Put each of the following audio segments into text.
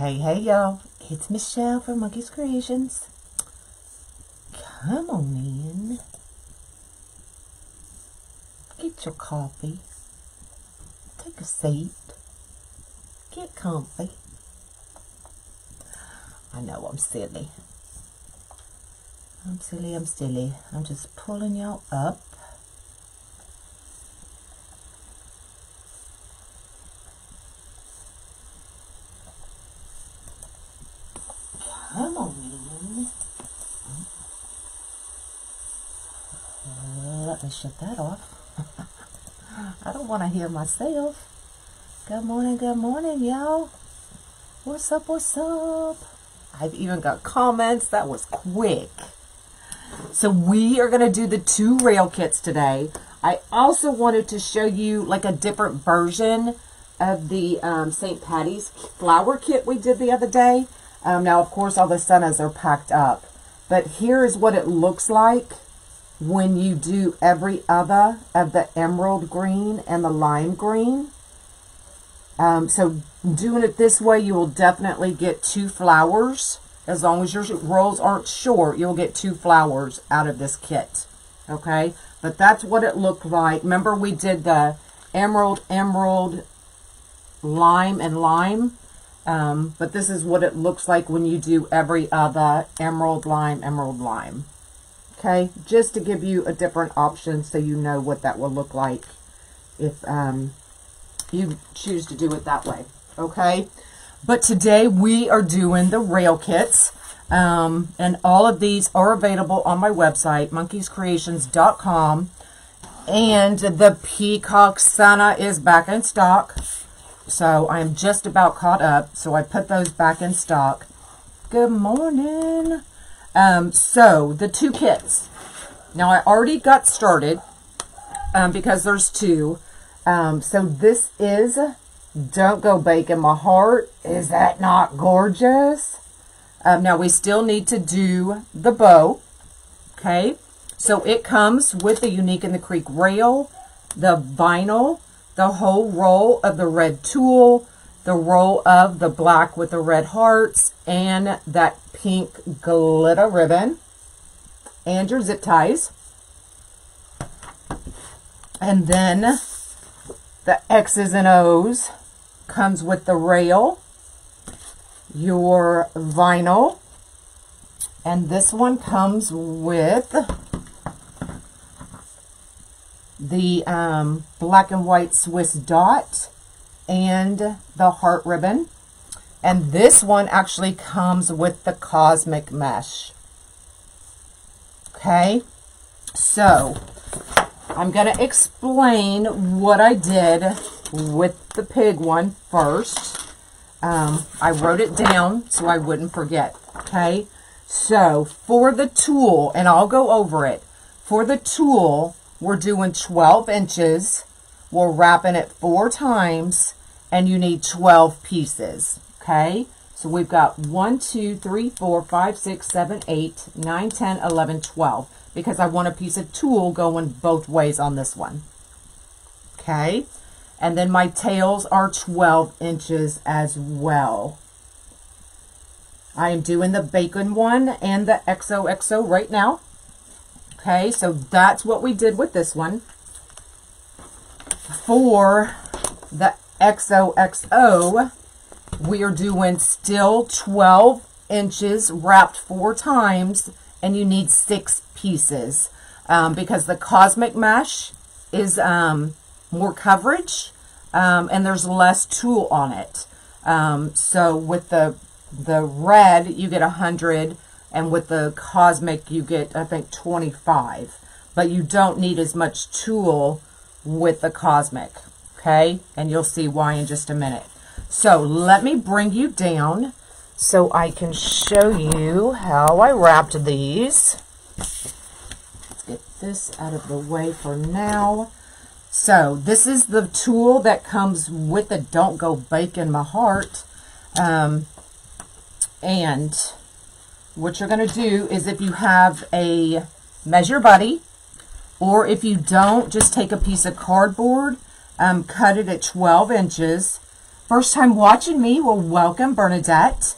Hey y'all, it's Michelle from Monkey's Creations. Come on in. Get your coffee. Take a seat. Get comfy. I know I'm silly. I'm silly. I'm just pulling y'all up. Come on in. Let me shut that off. I don't want to hear myself. Good morning, y'all. What's up? I've even got comments. That was quick. So we are going to do the 2 rail kits today. I also wanted to show you like a different version of the St. Patty's flower kit we did the other day. Now, of course, all the Sennas are packed up. But here is what it looks like when you do every other of the emerald green and the lime green. So doing it this way, you will definitely get 2 flowers. As long as your rolls aren't short, you'll get 2 flowers out of this kit. Okay? But that's what it looked like. Remember we did the emerald, lime, and lime? But this is what it looks like when you do every other emerald, lime. Okay? Just to give you a different option so you know what that will look like if you choose to do it that way. Okay? But today we are doing the rail kits. And all of these are available on my website, monkeyscreations.com. And the Peacock Senna is back in stock. So I'm just about caught up. So I put those back in stock. Good morning. So the 2 kits. Now I already got started because there's 2. So this is Don't Go Breaking My Heart. Is that not gorgeous? Now we still need to do the bow. Okay. So it comes with the Unique in the Creek rail, the vinyl, the whole roll of the red tulle, the roll of the black with the red hearts, and that pink glitter ribbon, and your zip ties. And then the X's and O's comes with the rail, your vinyl, and this one comes with the black and white Swiss dot and the heart ribbon. And this one actually comes with the cosmic mesh. Okay, so I'm going to explain what I did with the pig one first. I wrote it down so I wouldn't forget. Okay, so for the tulle, and I'll go over it. For the tulle, we're doing 12 inches. We're wrapping it 4 times, and you need 12 pieces. Okay, so we've got 1, 2, 3, 4, 5, 6, 7, 8, 9, 10, 11, 12. Because I want a piece of tulle going both ways on this one. Okay, and then my tails are 12 inches as well. I am doing the bacon one and the XOXO right now. Okay, so that's what we did with this one. For the XOXO, we are doing still 12 inches wrapped 4 times, and you need 6 pieces because the cosmic mesh is more coverage and there's less tulle on it. So with the red, you get 100. And with the cosmic, you get, I think, 25. But you don't need as much tulle with the cosmic. Okay? And you'll see why in just a minute. So let me bring you down so I can show you how I wrapped these. Let's get this out of the way for now. So this is the tulle that comes with the Don't Go Breaking My Heart. And what you're going to do is, if you have a measure buddy, or if you don't, just take a piece of cardboard, cut it at 12 inches, First time watching me, well, welcome, Bernadette.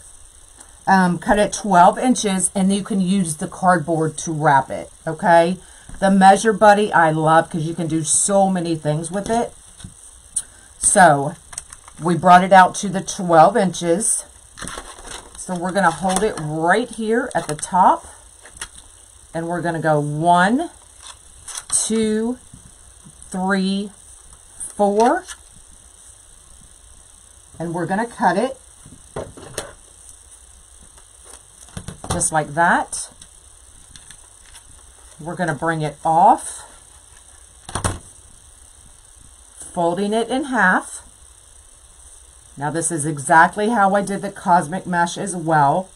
Cut it 12 inches, and you can use the cardboard to wrap it, okay? The Measure Buddy I love because you can do so many things with it. So we brought it out to the 12 inches. So we're going to hold it right here at the top, and we're going to go 1, 2, 3, 4, and we're going to cut it just like that. We're going to bring it off, folding it in half. Now this is exactly how I did the cosmic mesh as well.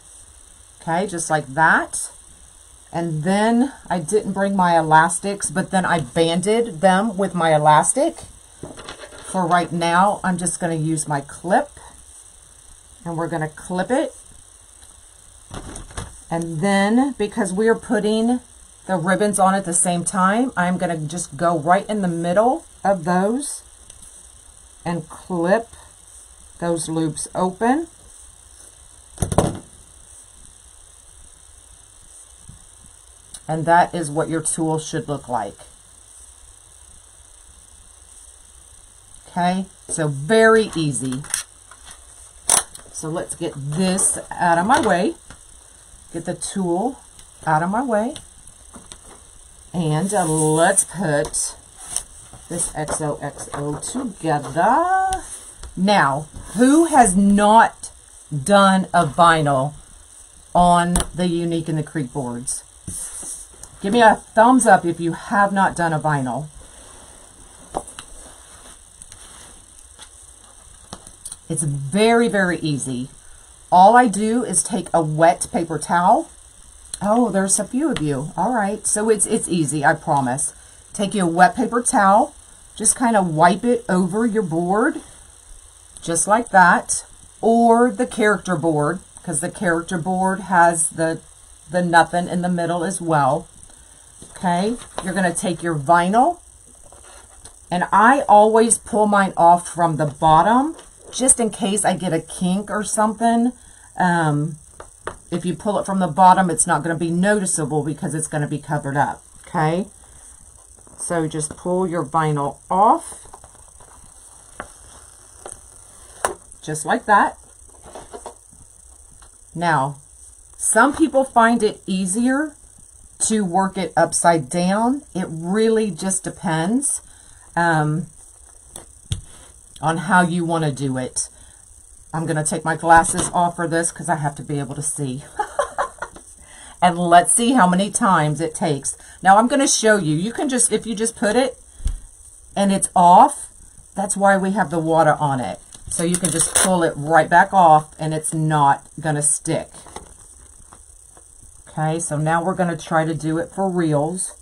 Okay, just like that. And then I didn't bring my elastics, but then I banded them with my elastic. For right now, I'm just going to use my clip, and we're going to clip it. And then, because we are putting the ribbons on at the same time, I'm going to just go right in the middle of those and clip those loops open. And that is what your tool should look like. Okay, so very easy. So let's get this out of my way. Get the tool out of my way. And let's put this XOXO together. Now, who has not done a vinyl on the Unique in the Creek boards? Give me a thumbs up if you have not done a vinyl. It's very, very easy. All I do is take a wet paper towel. Oh, there's a few of you. All right, so it's easy, I promise. Take your wet paper towel, just kind of wipe it over your board, just like that, or the character board, because the character board has the nothing in the middle as well. Okay, you're going to take your vinyl, and I always pull mine off from the bottom, just in case I get a kink or something. If you pull it from the bottom, it's not going to be noticeable because it's going to be covered up. Okay, so just pull your vinyl off, just like that. Now, some people find it easier to work it upside down. It really just depends on how you want to do it. I'm going to take my glasses off for this because I have to be able to see. And let's see how many times it takes. Now I'm going to show you. You can just, if you just put it and it's off, that's why we have the water on it. So you can just pull it right back off and it's not going to stick. Okay, so now we're going to try to do it for reals.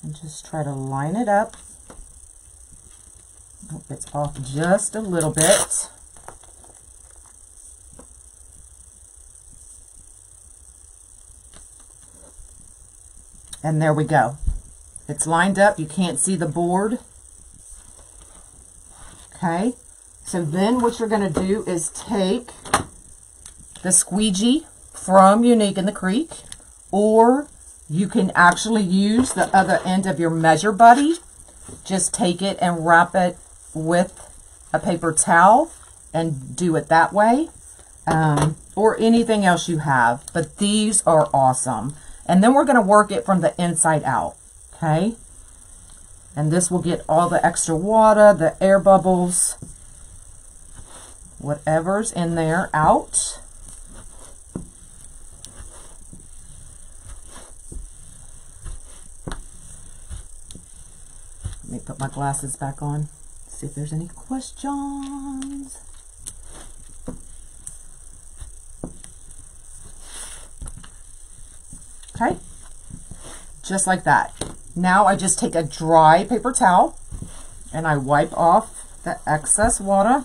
And just try to line it up. Oh, it's off just a little bit. And there we go. It's lined up. You can't see the board. Okay, so then what you're going to do is take the squeegee from Unique in the Creek, or you can actually use the other end of your Measure Buddy. Just take it and wrap it with a paper towel and do it that way, or anything else you have. But these are awesome. And then we're going to work it from the inside out. Okay, and this will get all the extra water, the air bubbles, whatever's in there out. Let me put my glasses back on, see if there's any questions. Okay, just like that. Now I just take a dry paper towel and I wipe off the excess water.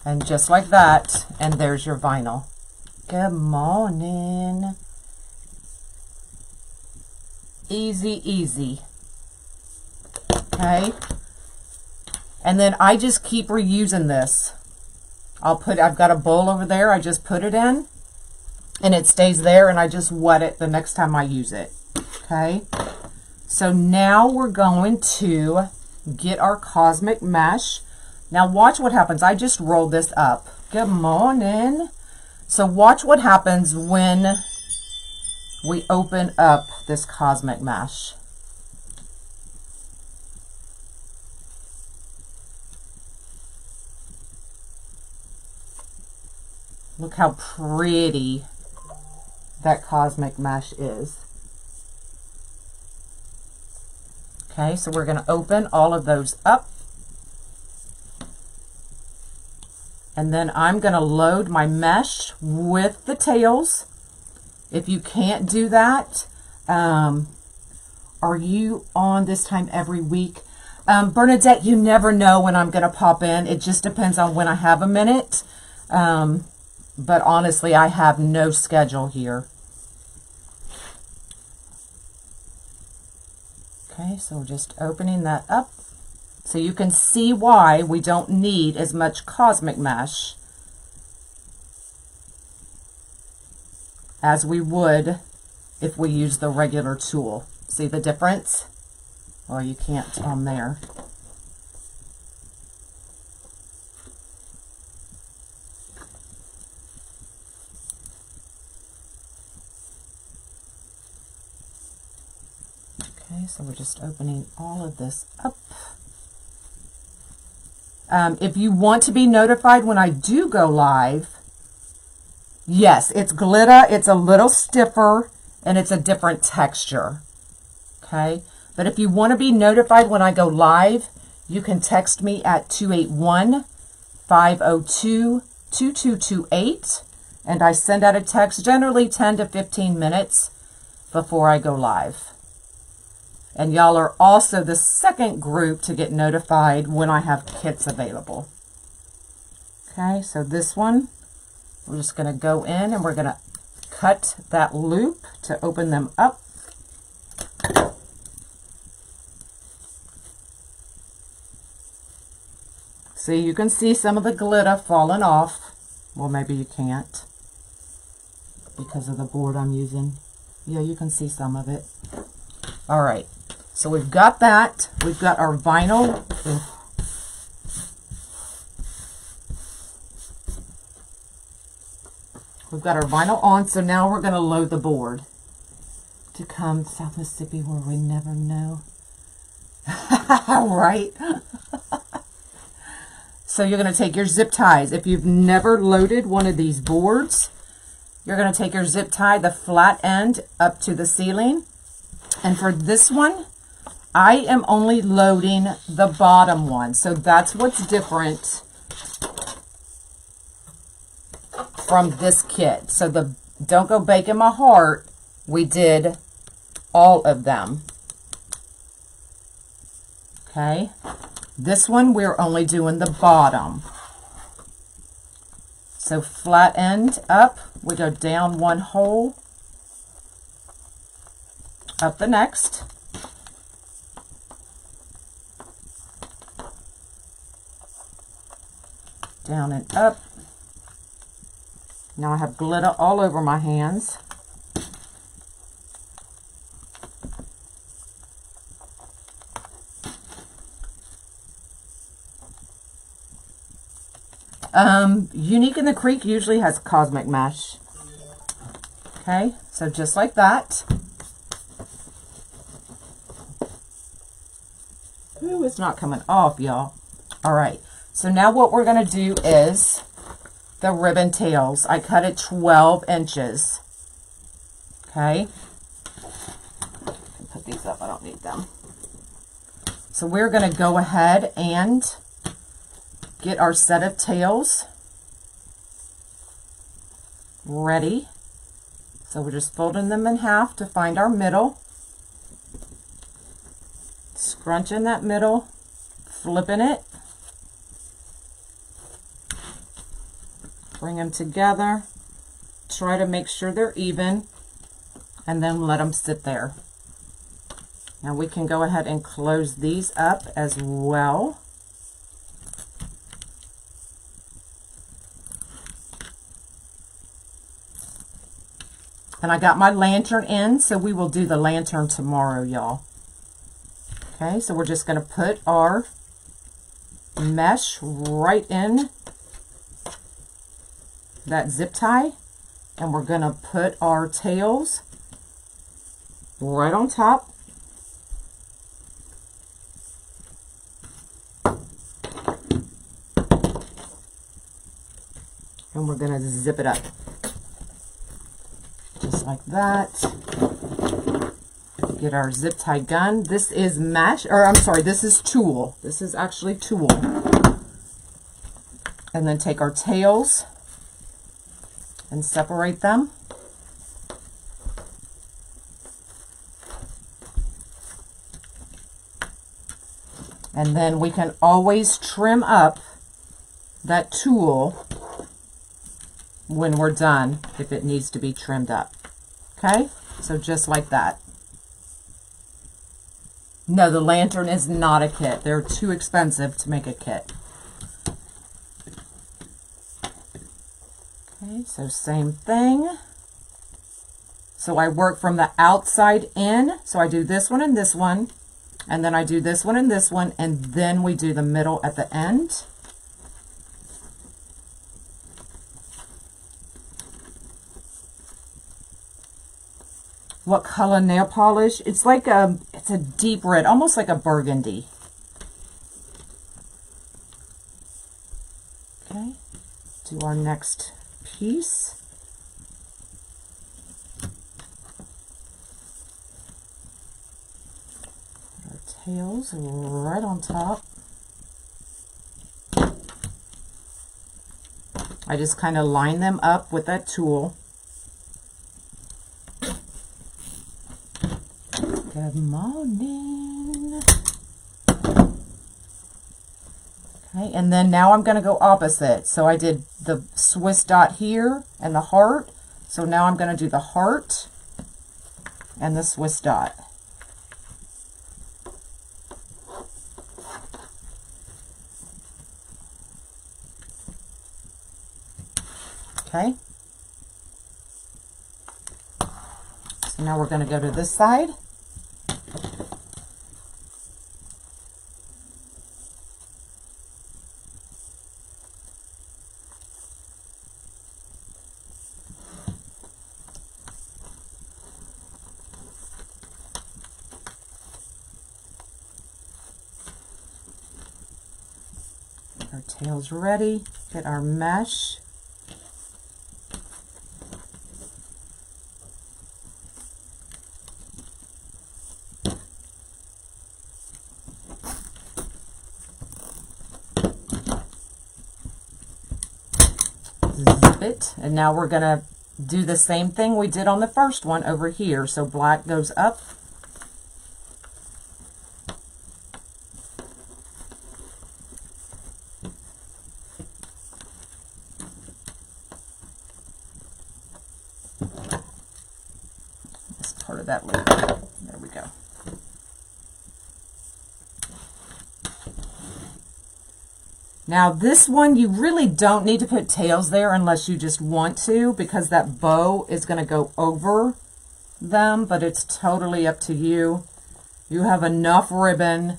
And just like that, and there's your vinyl. Good morning. Easy, easy. Okay. And then I just keep reusing this. I've got a bowl over there. I just put it in and it stays there, and I just wet it the next time I use it. Okay. So now we're going to get our cosmic mesh. Now watch what happens. I just rolled this up. Good morning. So watch what happens when we open up this cosmic mesh. Look how pretty that cosmic mesh is. Okay, so we're going to open all of those up. And then I'm going to load my mesh with the tails. If you can't do that, are you on this time every week? Bernadette, you never know when I'm going to pop in. It just depends on when I have a minute. But honestly, I have no schedule here. Okay, so we're just opening that up. So you can see why we don't need as much cosmic mesh as we would if we use the regular tool. See the difference? Well, you can't on there. Okay, so we're just opening all of this up. If you want to be notified when I do go live, yes, it's glitter. It's a little stiffer and it's a different texture. Okay, but if you want to be notified when I go live, you can text me at 281-502-2228, and I send out a text generally 10 to 15 minutes before I go live. And y'all are also the second group to get notified when I have kits available. Okay, so this one, we're just going to go in and we're going to cut that loop to open them up. See, you can see some of the glitter falling off. Well, maybe you can't because of the board I'm using. Yeah, you can see some of it. All right. So we've got that. We've got our vinyl. We've got our vinyl on. So now we're going to load the board. To come South Mississippi where we never know. Right? So you're going to take your zip ties. If you've never loaded one of these boards, you're going to take your zip tie, the flat end up to the ceiling. And for this one, I am only loading the bottom one. So that's what's different from this kit. So don't go breaking my heart. We did all of them. Okay. This one, we're only doing the bottom. So flat end up, we go down one hole, up the next. Down and up. Now I have glitter all over my hands. Unique in the Creek usually has cosmic mesh. Okay, so just like that. Ooh, it's not coming off, y'all. All right. So now what we're going to do is the ribbon tails. I cut it 12 inches. Okay. Put these up. I don't need them. So we're going to go ahead and get our set of tails ready. So we're just folding them in half to find our middle. Scrunching that middle, flipping it. Bring them together, try to make sure they're even, and then let them sit there. Now we can go ahead and close these up as well. And I got my lantern in, so we will do the lantern tomorrow, y'all. Okay, so we're just going to put our mesh right in that zip tie, and we're going to put our tails right on top. And we're going to zip it up. Just like that. Get our zip tie gun. This is mesh, or I'm sorry, this is tulle. This is actually tulle. And then take our tails and separate them. And then we can always trim up that tulle when we're done if it needs to be trimmed up. Okay, so just like that. No, the lantern is not a kit. They're too expensive to make a kit. Okay, so same thing. So I work from the outside in. So I do this one and this one, and then I do this one and this one, and then we do the middle at the end. What color nail polish? It's like it's a deep red, almost like a burgundy. Okay, do our next piece. Our tails right on top. I just kind of line them up with that tulle. Good morning. Okay, and then now I'm going to go opposite. So I did the Swiss dot here and the heart. So now I'm going to do the heart and the Swiss dot. Okay. So now we're going to go to this side. Our tail's ready. Get our mesh. Zip it. And now we're going to do the same thing we did on the first one over here. So black goes up. Part of that loop. There we go. Now this one, you really don't need to put tails there unless you just want to, because that bow is going to go over them, but it's totally up to you. You have enough ribbon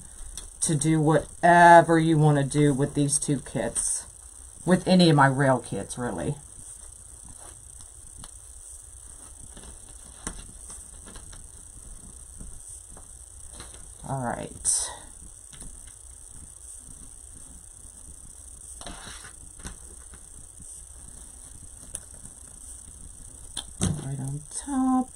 to do whatever you want to do with these two kits, with any of my rail kits, really. All right. Right on top.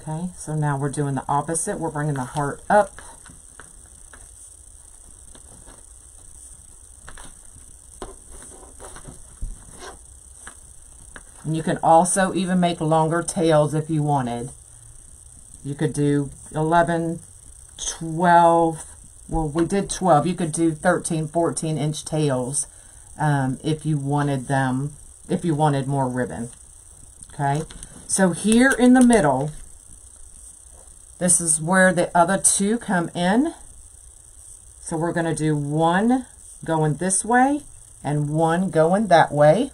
Okay, so now we're doing the opposite. We're bringing the heart up. And you can also even make longer tails if you wanted. You could do 11, 12, well, we did 12. You could do 13, 14-inch tails if you wanted them, if you wanted more ribbon. Okay, so here in the middle, this is where the other two come in. So we're going to do one going this way and one going that way.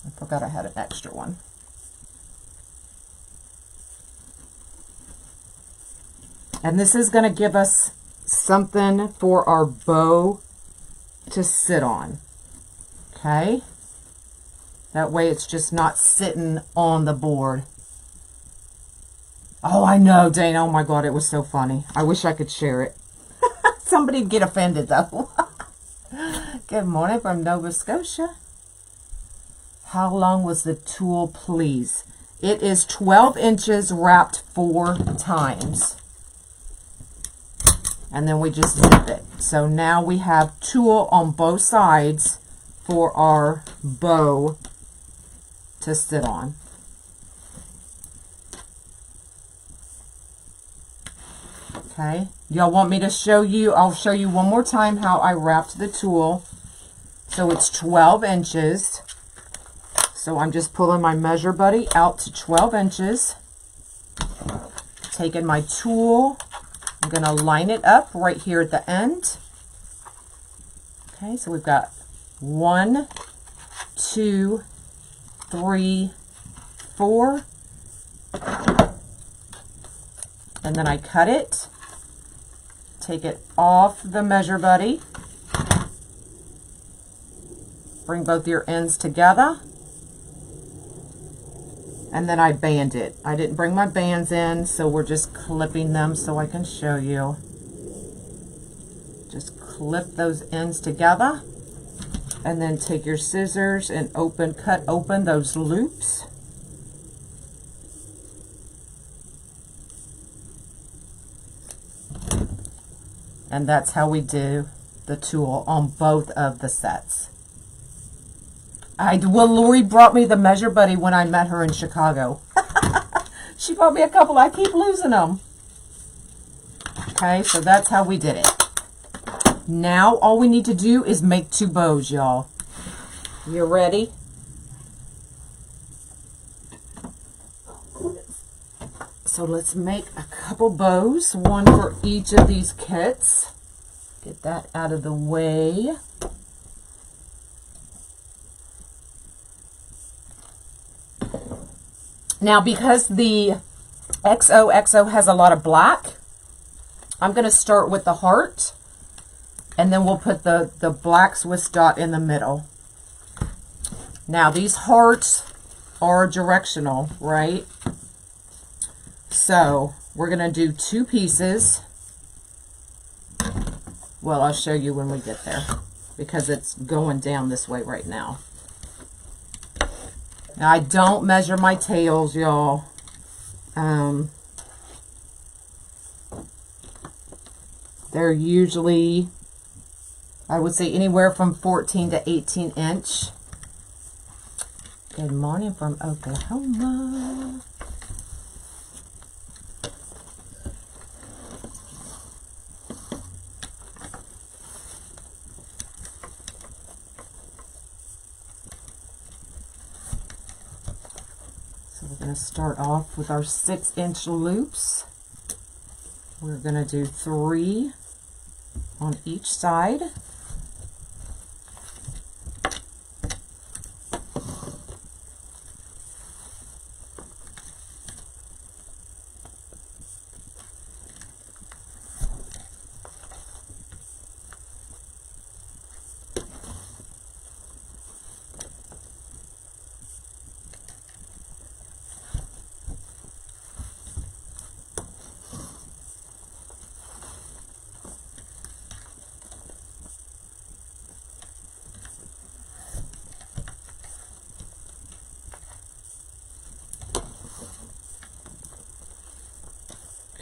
I forgot I had an extra one. And this is going to give us something for our bow to sit on. Okay? That way it's just not sitting on the board. Oh, I know, Dana. Oh my God, it was so funny. I wish I could share it. Somebody'd get offended though. Good morning from Nova Scotia. How long was the tulle, please? It is 12 inches wrapped 4 times. And then we just zip it. So now we have tulle on both sides for our bow to sit on. Okay, y'all want me to show you? I'll show you one more time how I wrapped the tulle. So it's 12 inches. So I'm just pulling my measure buddy out to 12 inches. Taking my tulle, I'm going to line it up right here at the end. Okay, so we've got 1, 2, 3, 4. And then I cut it. Take it off the measure buddy. Bring both your ends together. And then I band it. I didn't bring my bands in, so we're just clipping them so I can show you. Just clip those ends together. And then take your scissors and cut open those loops. And that's how we do the tulle on both of the sets. Well, Lori brought me the measure buddy when I met her in Chicago. She brought me a couple. I keep losing them. Okay, so that's how we did it. Now all we need to do is make 2 bows, y'all. You ready? So let's make a couple bows, one for each of these kits. Get that out of the way. Now, because the XOXO has a lot of black, I'm going to start with the heart, and then we'll put the black Swiss dot in the middle. Now, these hearts are directional, right? So we're going to do 2 pieces. Well, I'll show you when we get there because it's going down this way right now. Now, I don't measure my tails, y'all. They're usually, I would say, anywhere from 14 to 18 inch. Good morning from Oklahoma. We're going to start off with our 6-inch loops. We're going to do 3 on each side.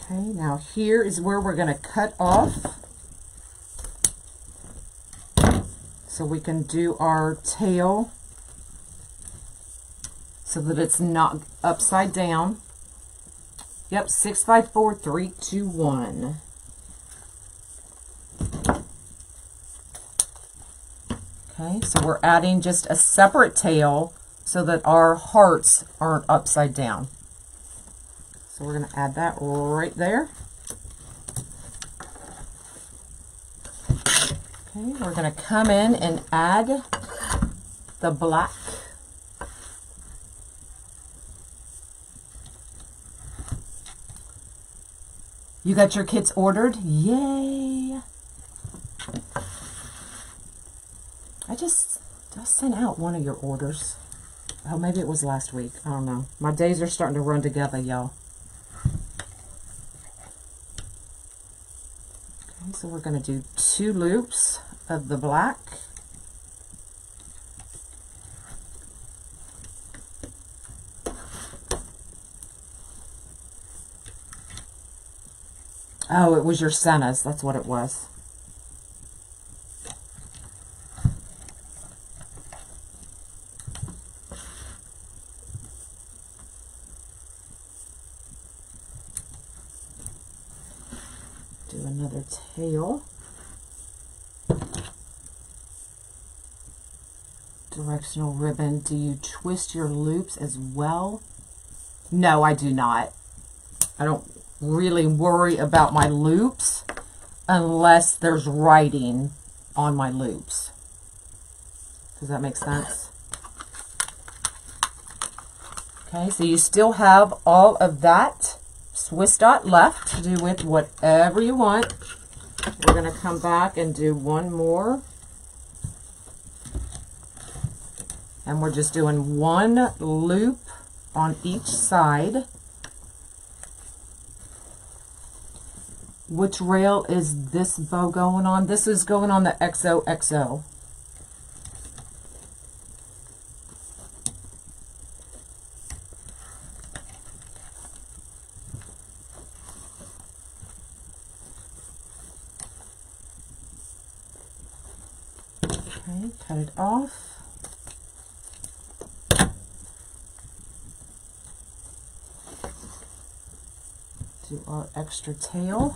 Okay, now here is where we're going to cut off so we can do our tail so that it's not upside down. Yep, 6, 5, 4, 3, 2, 1. Okay, so we're adding just a separate tail so that our hearts aren't upside down. So we're going to add that right there. Okay, we're going to come in and add the black. You got your kits ordered? Yay! I just sent out one of your orders. Oh, maybe it was last week. I don't know. My days are starting to run together, y'all. Okay, so we're going to do 2 loops of the black. Oh, it was your sennas. That's what it was. Do another tail. Directional ribbon. Do you twist your loops as well? No, I do not. I don't really worry about my loops unless there's writing on my loops. Does that make sense? Okay, so you still have all of that Swiss dot left to do with whatever you want. We're going to come back and do one more. And we're just doing 1 loop on each side. Which rail is this bow going on? This is going on the XOXO. Okay, cut it off. Do our extra tail.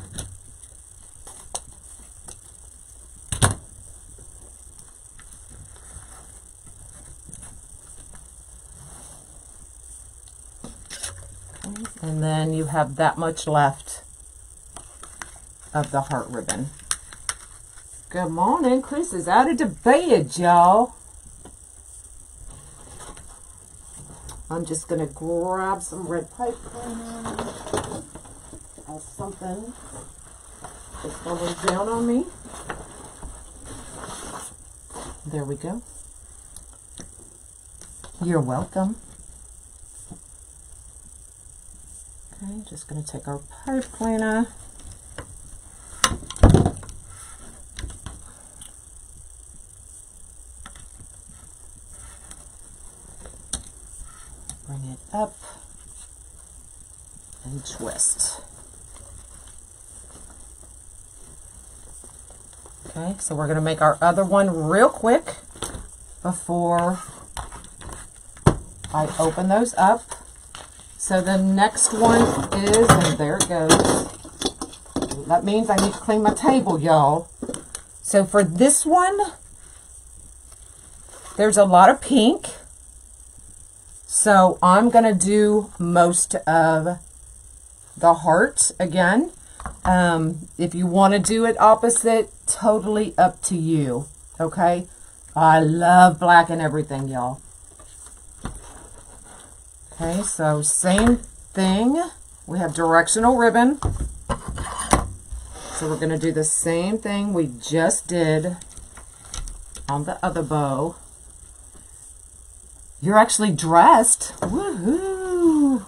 Okay, and then you have that much left of the heart ribbon. Good morning. Chris is out of bed, y'all. I'm just going to grab some red pipe cleaner. Something just falling down on me. There we go. You're welcome. Okay, just going to take our pipe cleaner. Bring it up and twist. Okay, so we're going to make our other one real quick before I open those up. So the next one is, and there it goes. That means I need to clean my table, y'all. So for this one, there's a lot of pink. So I'm going to do most of the heart again. If you want to do it opposite, totally up to you. Okay? I love black and everything, y'all. Okay, so same thing. We have directional ribbon. So we're going to do the same thing we just did on the other bow. You're actually dressed. Woohoo!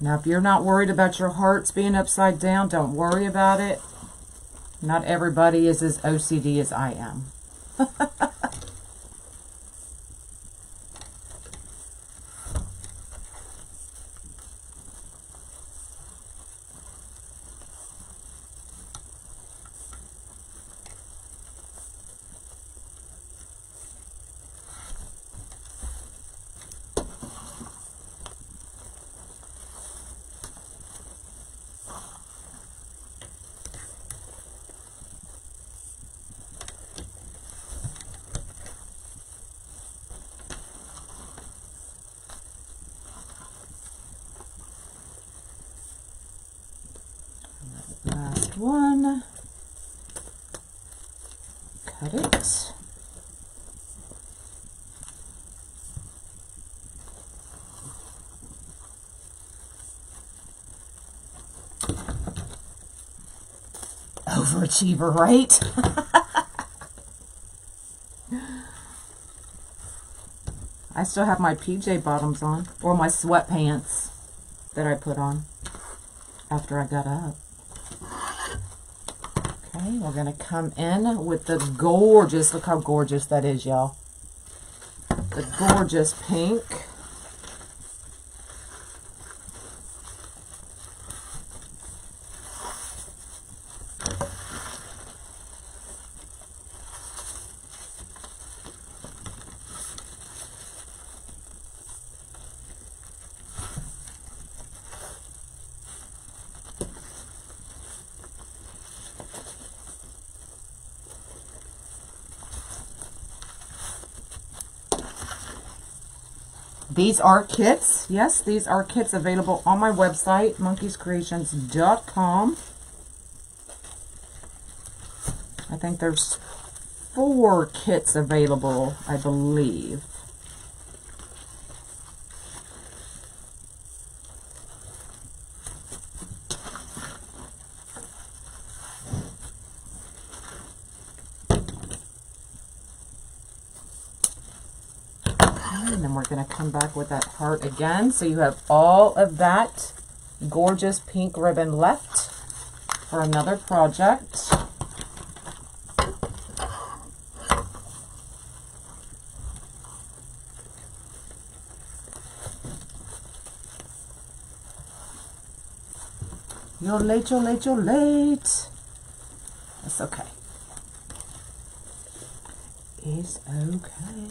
Now, if you're not worried about your hearts being upside down, don't worry about it. Not everybody is as OCD as I am. Last one. Cut it. Overachiever, right? I still have my PJ bottoms on, or my sweatpants that I put on after I got up. Okay, we're going to come in with the gorgeous, look how gorgeous that is, y'all. The gorgeous pink. These are kits. Yes, these are kits available on my website, monkeyscreations.com. I think there's 4 kits available, I believe. And then we're going to come back with that heart again. So you have all of that gorgeous pink ribbon left for another project. You're late, you're late, you're late. It's okay. It's okay.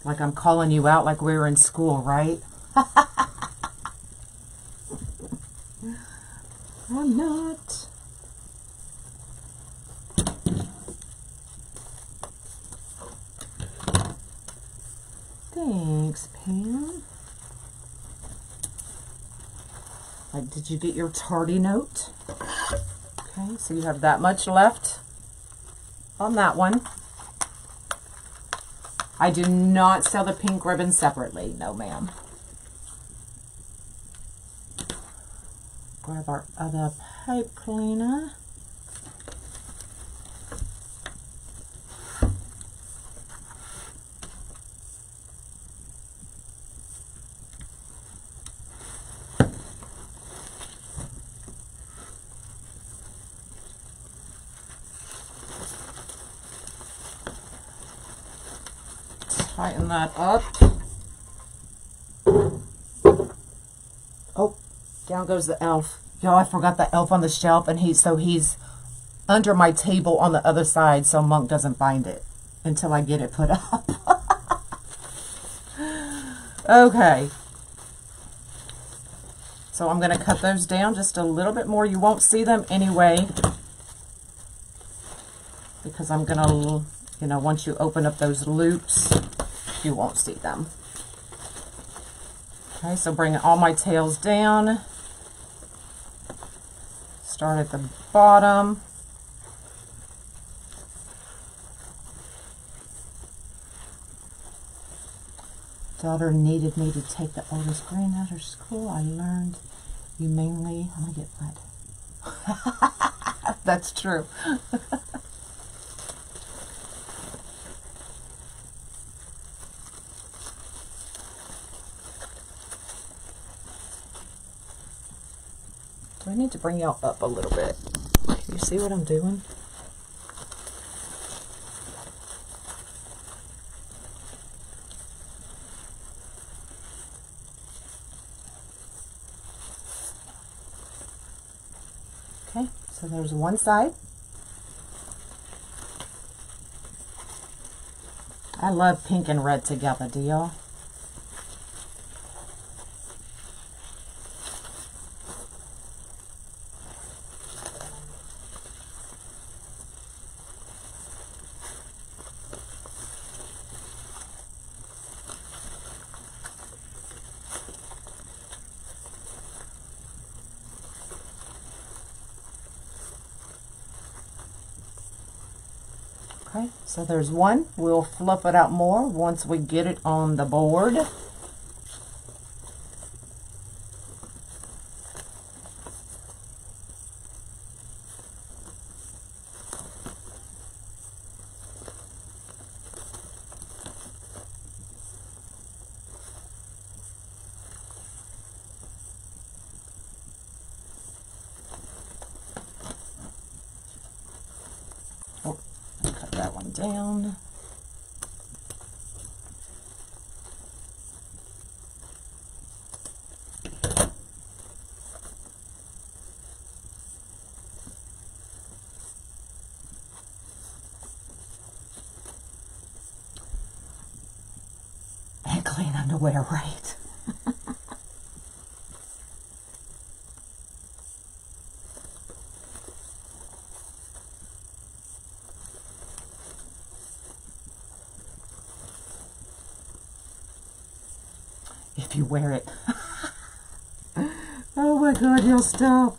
Like I'm calling you out like we were in school, right? I'm not. Thanks, Pam. Did you get your tardy note? Okay, so you have that much left on that one. I do not sell the pink ribbon separately. No, ma'am. Grab our other pipe cleaner. Tighten that up. Oh, down goes the elf. Y'all, I forgot the elf on the shelf, and he's under my table on the other side, so Monk doesn't find it until I get it put up. Okay. So I'm going to cut those down just a little bit more. You won't see them anyway, because I'm going to, you know, once you open up those loops, you won't see them. Okay, so bring all my tails down. Start at the bottom. Daughter needed me to take the oldest green out of school. I learned you mainly, I'm gonna get wet. That's true. Do I need to bring y'all up a little bit? You see what I'm doing? Okay, so there's one side. I love pink and red together, do y'all? Okay, so there's one. We'll fluff it out more once we get it on the board. Oh, cut that one down. And clean underwear, right? If you wear it. Oh my God, he'll stop.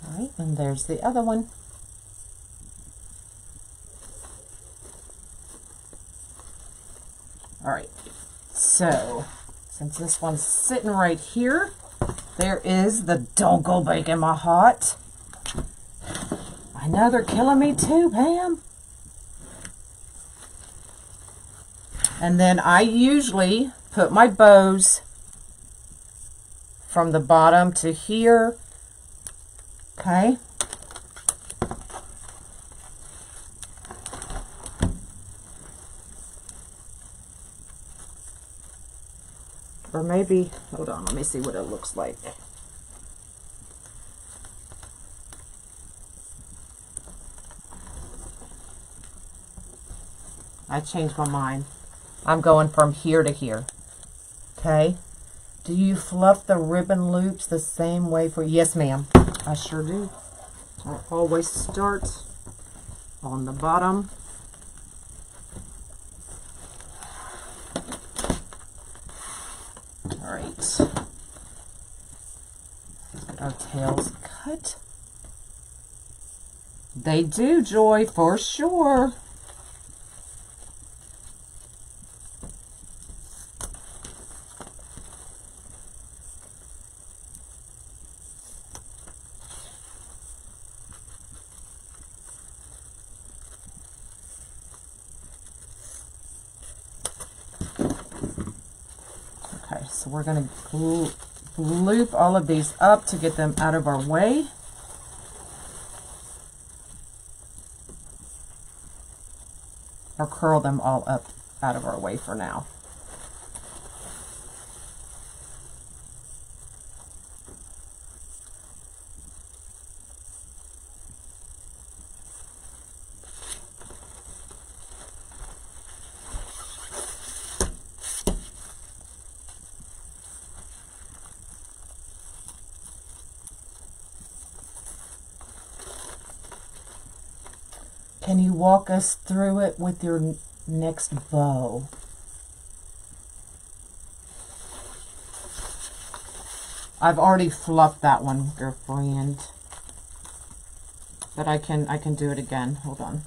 All right, and there's the other one. All right, so since this one's sitting right here, there is the don't go baking my hot. I know they're killing me too, Pam. And then I usually put my bows from the bottom to here, okay? Or maybe, hold on, let me see what it looks like. I changed my mind. I'm going from here to here, okay? Do you fluff the ribbon loops the same way for, yes ma'am, I sure do. I always start on the bottom. All right, let's get our tails cut. They do, Joy, for sure. Okay, so we're going to loop all of these up to get them out of our way. Or curl them all up out of our way for now. Can you walk us through it with your next bow? I've already fluffed that one, girlfriend. But I can do it again. Hold on.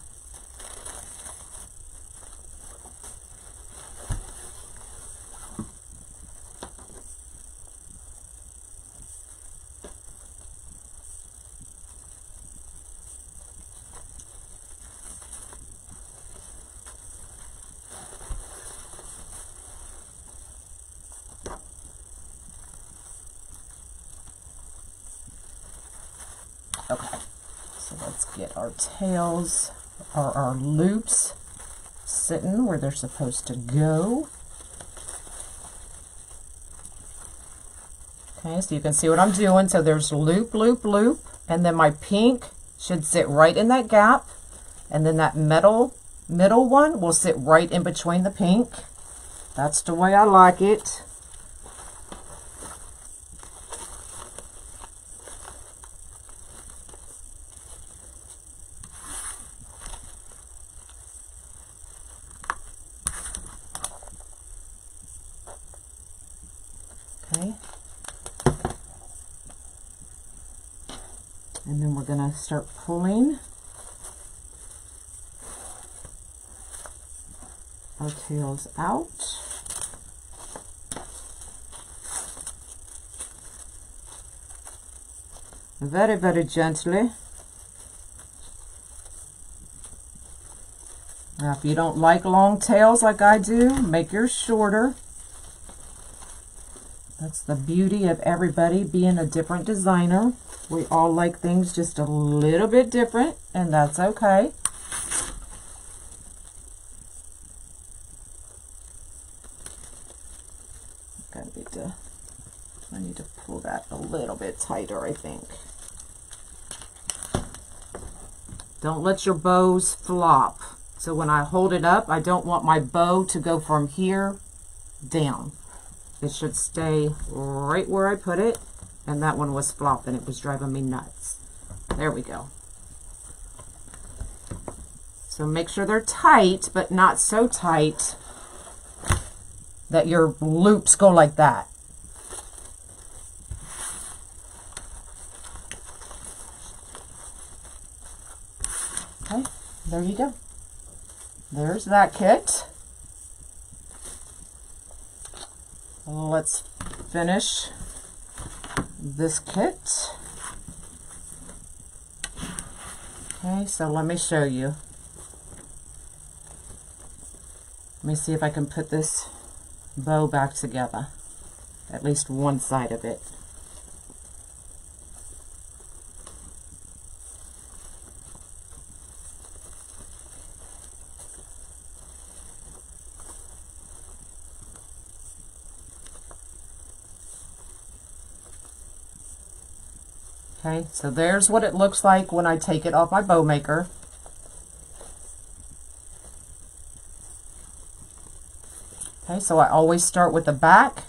Okay, so let's get our tails, or our loops, sitting where they're supposed to go. Okay, so you can see what I'm doing. So there's loop, loop, loop, and then my pink should sit right in that gap, and then that middle one will sit right in between the pink. That's the way I like it. Okay. And then we're going to start pulling our tails out. Very, very gently. Now, if you don't like long tails like I do, make yours shorter. That's the beauty of everybody being a different designer. We all like things just a little bit different, and that's okay. I need to pull that a little bit tighter, I think. Don't let your bows flop. So when I hold it up, I don't want my bow to go from here down. It should stay right where I put it. And that one was flopping. It was driving me nuts. There we go. So make sure they're tight, but not so tight that your loops go like that. Okay, there you go. There's that kit. Let's finish this kit. Okay, so let me show you. Let me see if I can put this bow back together. At least one side of it. Okay, so there's what it looks like when I take it off my bow maker. Okay, so I always start with the back,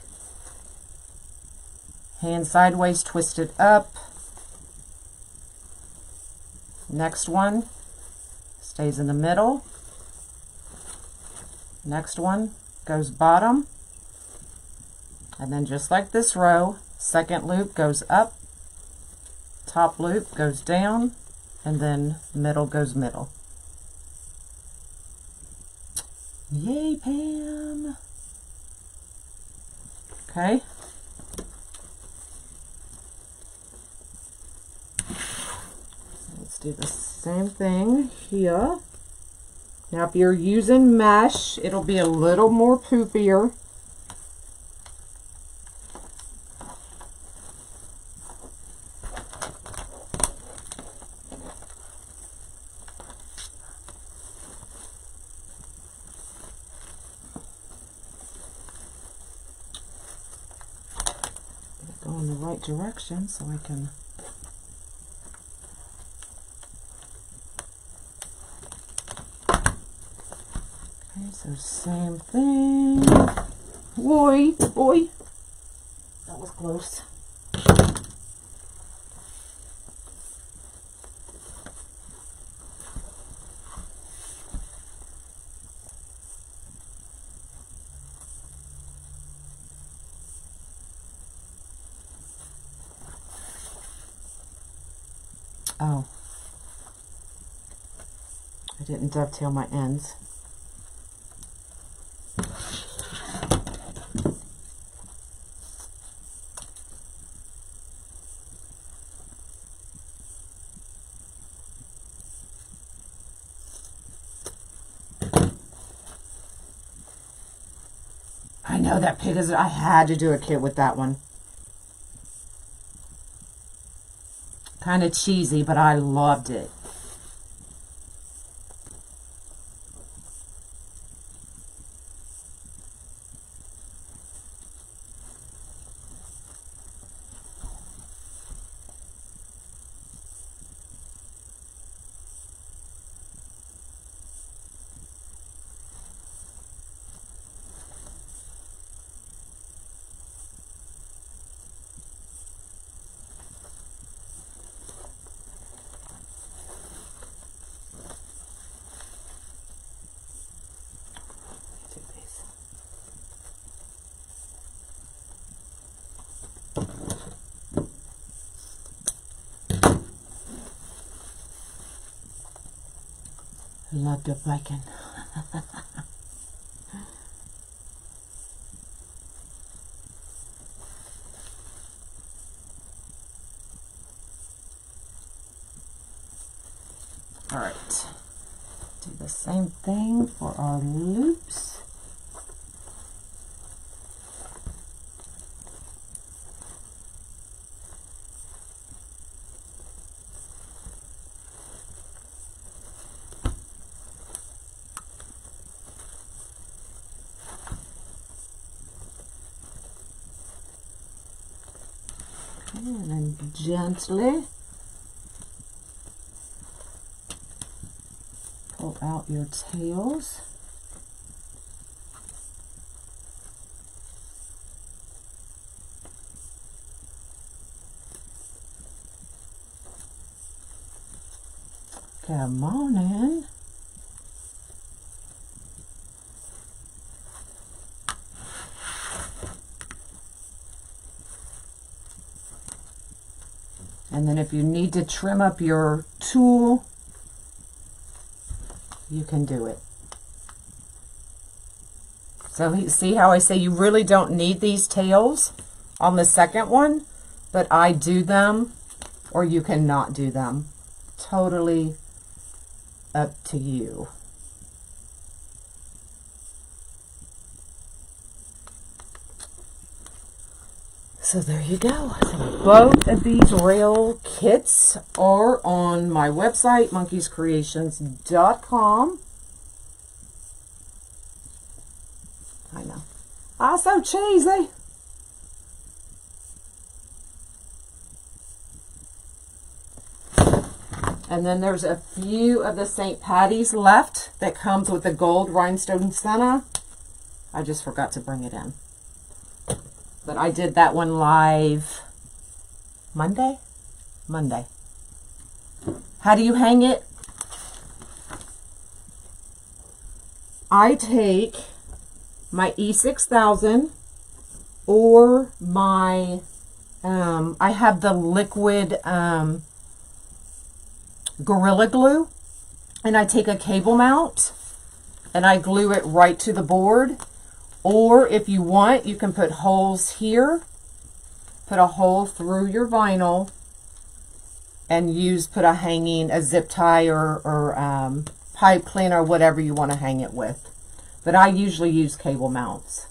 hand sideways, twist it up. Next one stays in the middle. Next one goes bottom. And then just like this row, second loop goes up. Top loop goes down, and then middle goes middle. Yay, Pam! Okay. Let's do the same thing here. Now, if you're using mesh, it'll be a little more poopier. Go in the right direction so I can okay, so same thing. Boy, boy, that was close. Oh, I didn't dovetail my ends. I know that pig is, I had to do a kit with that one. Kind of cheesy, but I loved it. Love the bacon. All right, do the same thing for our loops. And then gently pull out your tails. Come on in. And then if you need to trim up your tool, you can do it. So see how I say you really don't need these tails on the second one, but I do them, or you can not do them. Totally up to you. So there you go. So both of these rail kits are on my website, monkeyscreations.com. I know. Ah, so cheesy. And then there's a few of the St. Patty's left that comes with the gold rhinestone Senna. I just forgot to bring it in. But I did that one live Monday? Monday. How do you hang it? I take my E6000 or my, I have the liquid Gorilla Glue, and I take a cable mount and I glue it right to the board. Or if you want, you can put holes here, put a hole through your vinyl, and put a zip tie or pipe cleaner, or whatever you want to hang it with. But I usually use cable mounts.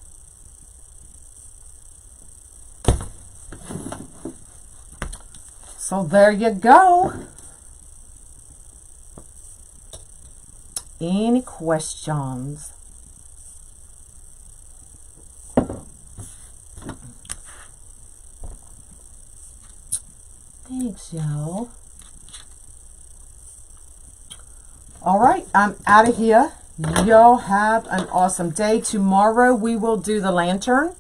So there you go. Any questions? Thanks, y'all. All right, I'm out of here. Y'all have an awesome day. Tomorrow we will do the lantern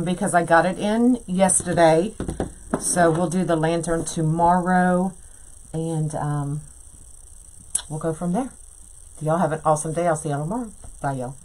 because I got it in yesterday. So we'll do the lantern tomorrow, and we'll go from there. Y'all have an awesome day. I'll see y'all tomorrow. Bye, y'all.